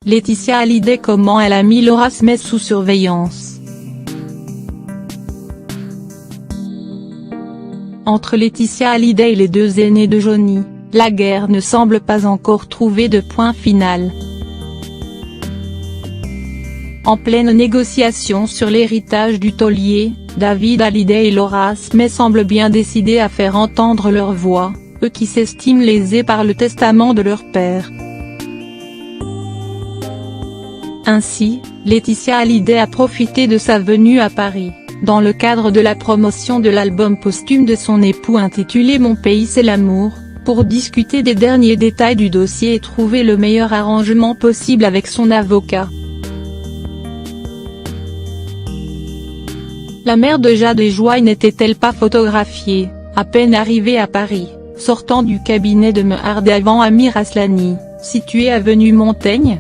Laetitia Hallyday, comment elle a mis Laura Smith sous surveillance. Entre Laetitia Hallyday et les deux aînés de Johnny, la guerre ne semble pas encore trouver de point final. En pleine négociation sur l'héritage du taulier, David Hallyday et Laura Smith semblent bien décidés à faire entendre leur voix, eux qui s'estiment lésés par le testament de leur père. Ainsi, Laetitia Hallyday a profité de sa venue à Paris, dans le cadre de la promotion de l'album posthume de son époux intitulé Mon pays c'est l'amour, pour discuter des derniers détails du dossier et trouver le meilleur arrangement possible avec son avocat. La mère de Jade et Joy n'était-elle pas photographiée, à peine arrivée à Paris, sortant du cabinet de Mehar Davant Amir Aslani, situé avenue Montaigne?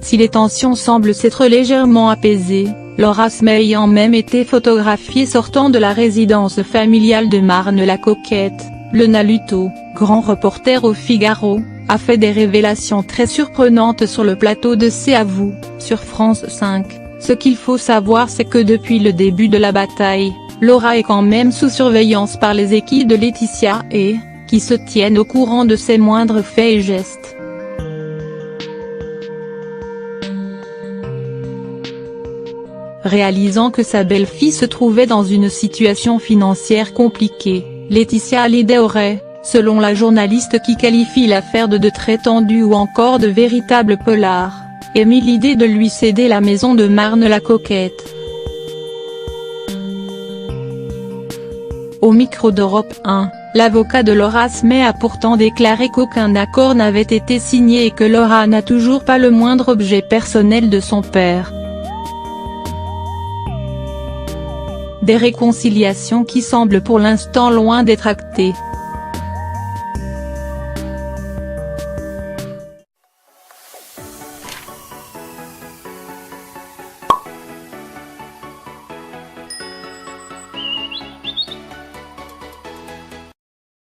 Si les tensions semblent s'être légèrement apaisées, Laura Smith ayant même été photographiée sortant de la résidence familiale de Marne-la-Coquette, le Naluto, grand reporter au Figaro, a fait des révélations très surprenantes sur le plateau de C'est à vous, sur France 5. Ce qu'il faut savoir, c'est que depuis le début de la bataille, Laura est quand même sous surveillance par les équipes de Laetitia et, qui se tiennent au courant de ses moindres faits et gestes. Réalisant que sa belle-fille se trouvait dans une situation financière compliquée, Laetitia Hallyday aurait, selon la journaliste qui qualifie l'affaire de très tendue ou encore de véritable polar, émis l'idée de lui céder la maison de Marne-la-Coquette. Au micro d'Europe 1, l'avocat de Laura Smith a pourtant déclaré qu'aucun accord n'avait été signé et que Laura n'a toujours pas le moindre objet personnel de son père. Des réconciliations qui semblent pour l'instant loin d'être actées.